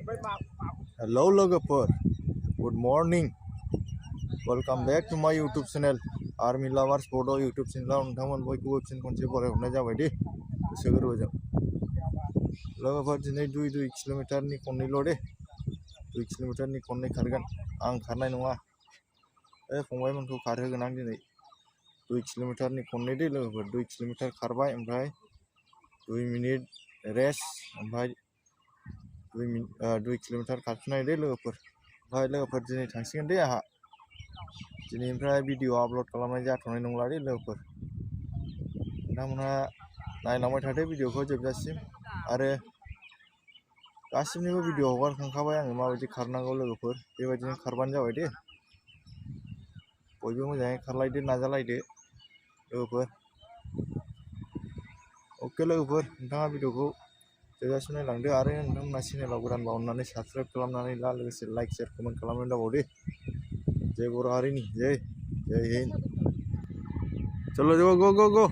Hello लोगोफोर, good morning, welcome back to my YouTube channel आर्मी लाभार्स बड' यूट्यूब चैनलाव नोंथांमोन बयखौबो फिन खनसे बरायहरनाय जाबाय दे गोसो गोरबोजों। लोगोफोर दिनै 2 किल'मिटारनि खननैल' दे, 2 किल'मिटारनि खननै खारगोन। आं खारनाय नङा, फंबायमोनखौ खारहोगोन आं दिनै। 2 किल'मिटारनि खननै दे लोगोफोर, 2 किल'मिटार खारबाय ओमफ्राय 2 मिनिट रेस्ट, ओमफ्राय 2 किल'मिटार खारफिननाय दे लोगोफोर। ओमफ्राय लोगोफोर दिनै थांसिगोन दे आंहा, दिनैनिफ्राय भिडिअ आपल'ड खालामनाय जाथ'नाय नंला दे लोगोफोर। नोंथांमोनहा नायलांबाय थादो भिडिअखौ जोबजासिम, आरो गासिबनिबो भिडिअ हगारखांखाबाय आङो माबायदि खारनांगौ लोगोफोर, बेबायदिनो खारबानो जाबाय दे। बयबो मोजाङै खारलायदो, नाजालायदो लोगोफोर। अके लोगोफोर, नोंथाङा भिडिअखौ जोबजासिम नायलांदो, आरो नोंथांमोना चेनेलाव गोदानबा अननानै साबस्क्राइब खालामनानै ला, लोगोसे लाइक शेयार कमेन्ट खालामनानै दाबाव दे। जय बर' हारिनि जय, जय हिन्द। चलो गो गो गो गो।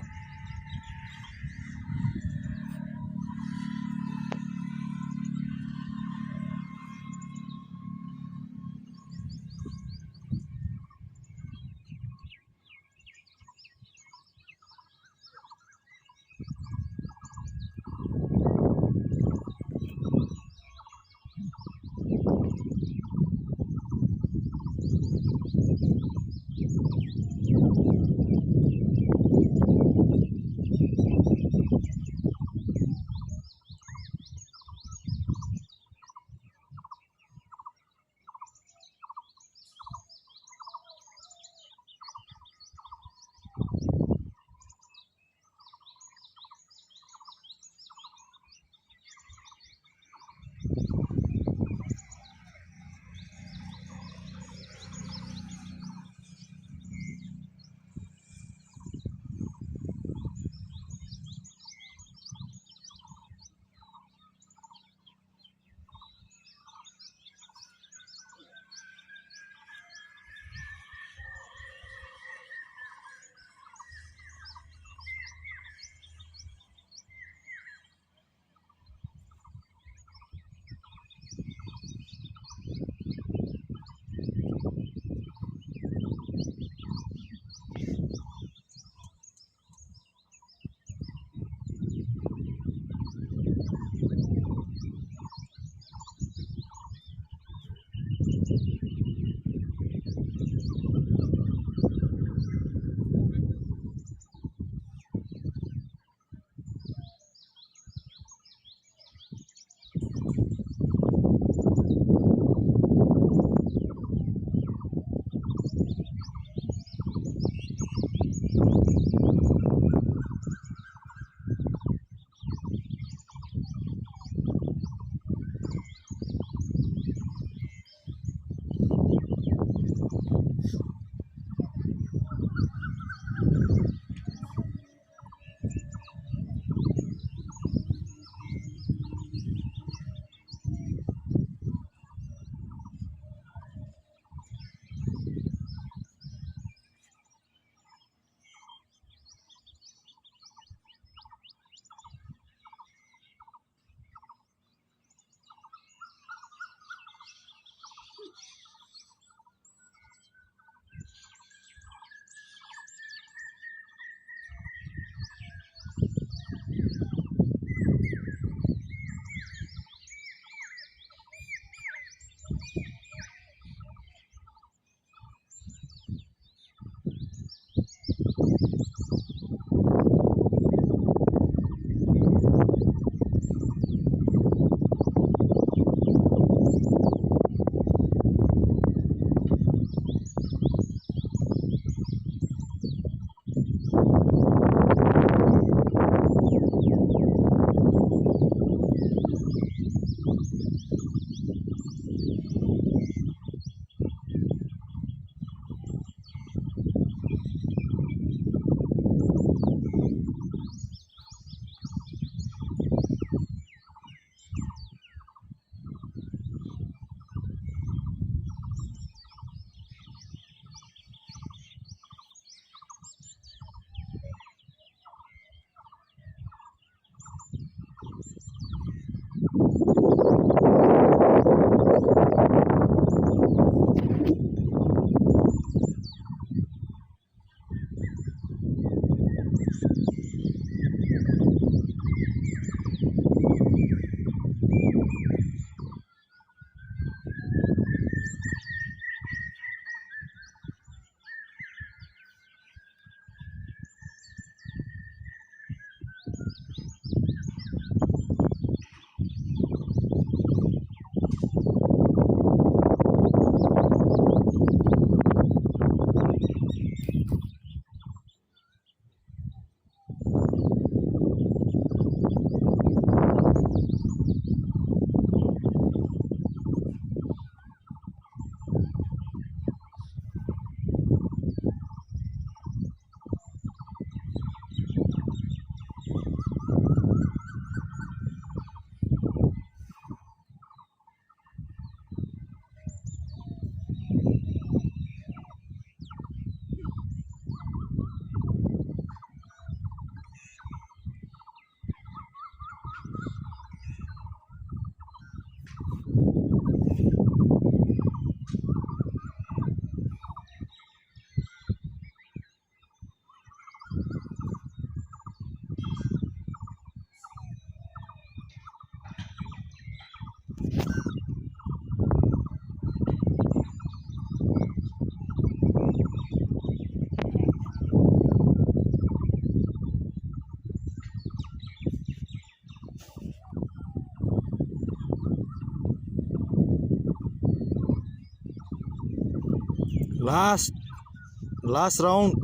last round.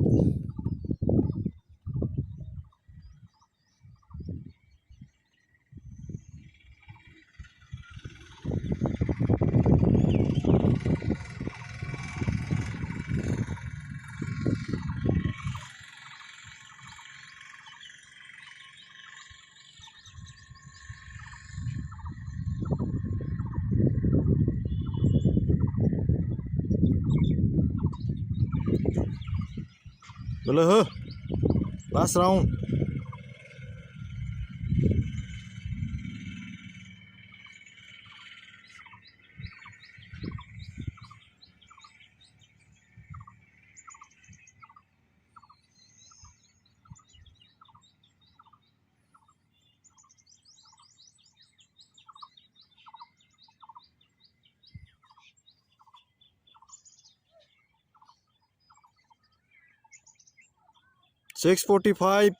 Boleh, last round. $645,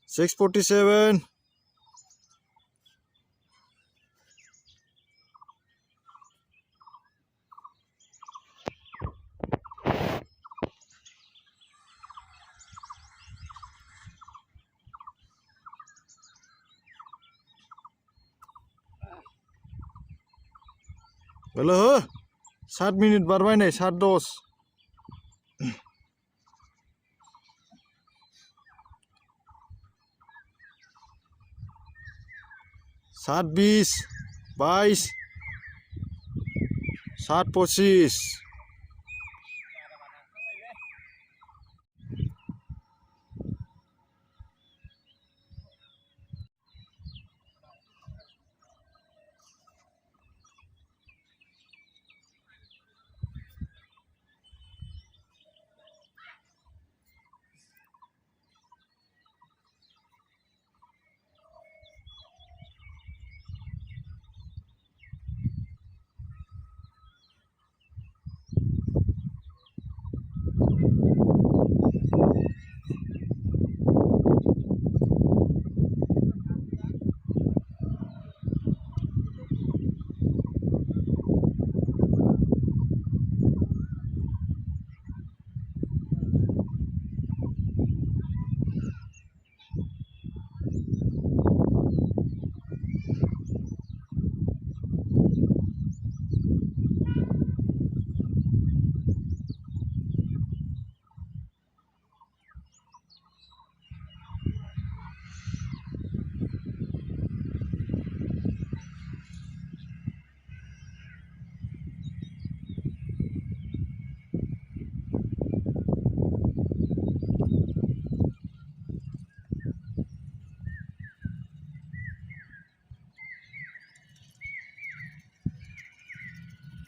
$647. Boleh, 7 minit bermain nih, 7 dos. 7 20, 22, 7 25.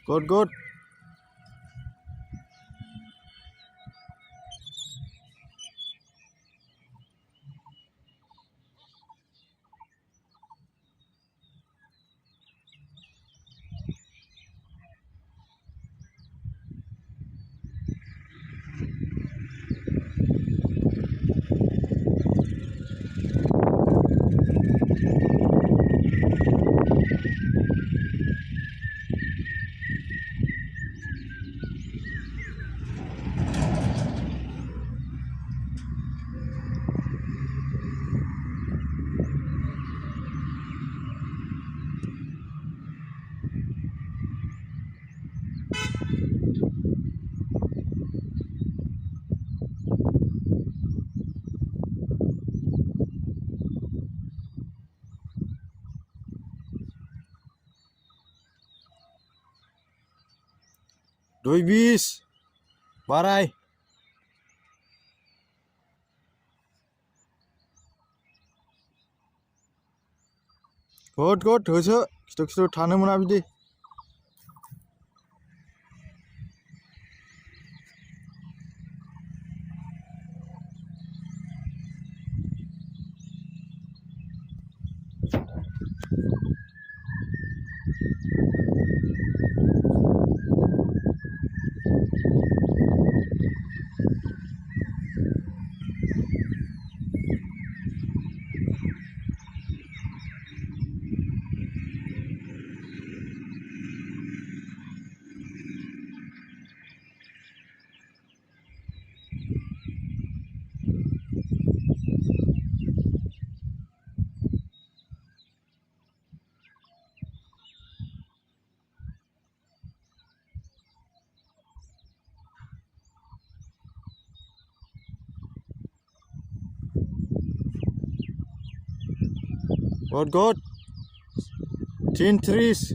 Good. Doi bis, barai. Good. Hoje, estou thane mana bidi. Good. Thin threes.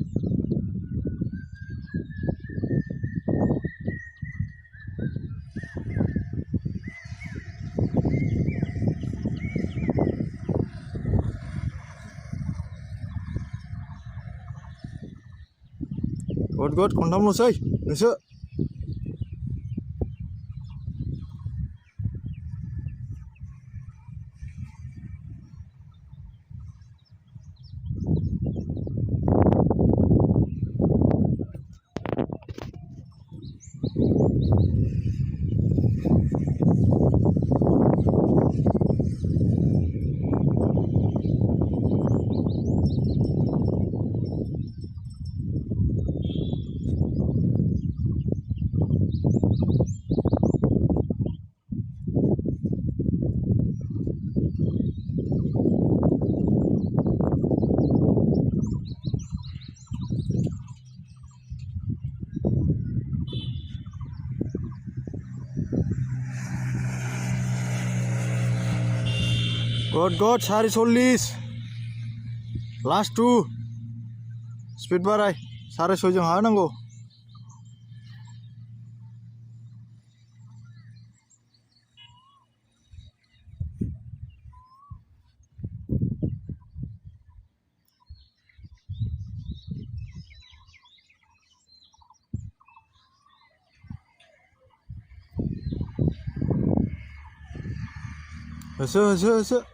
Good. Kontam lo say. Nisa. Good. Sari solis. Last two. Speed barai. Sari sojong ha nanggo. Hese.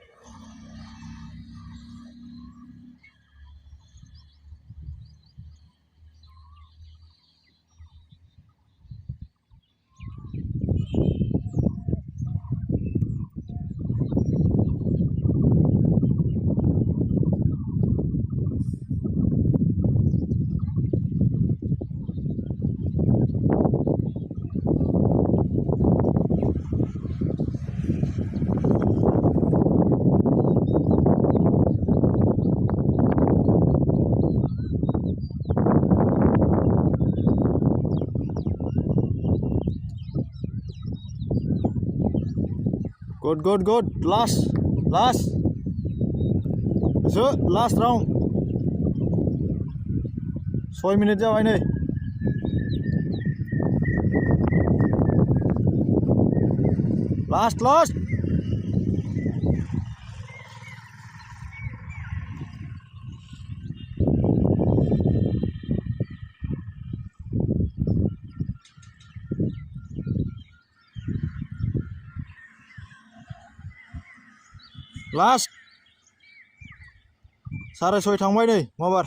Good. Last. So, last round. 6 minute जाबाय नै. Last. Last. Sare soi थांबाय नै माबार.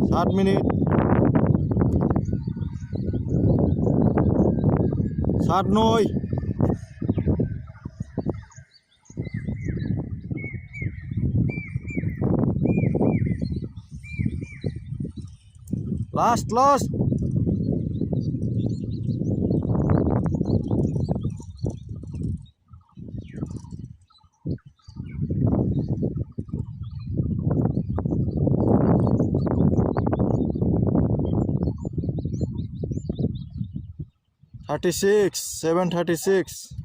Saat minute. Saat noi. Last. 36, 7:36.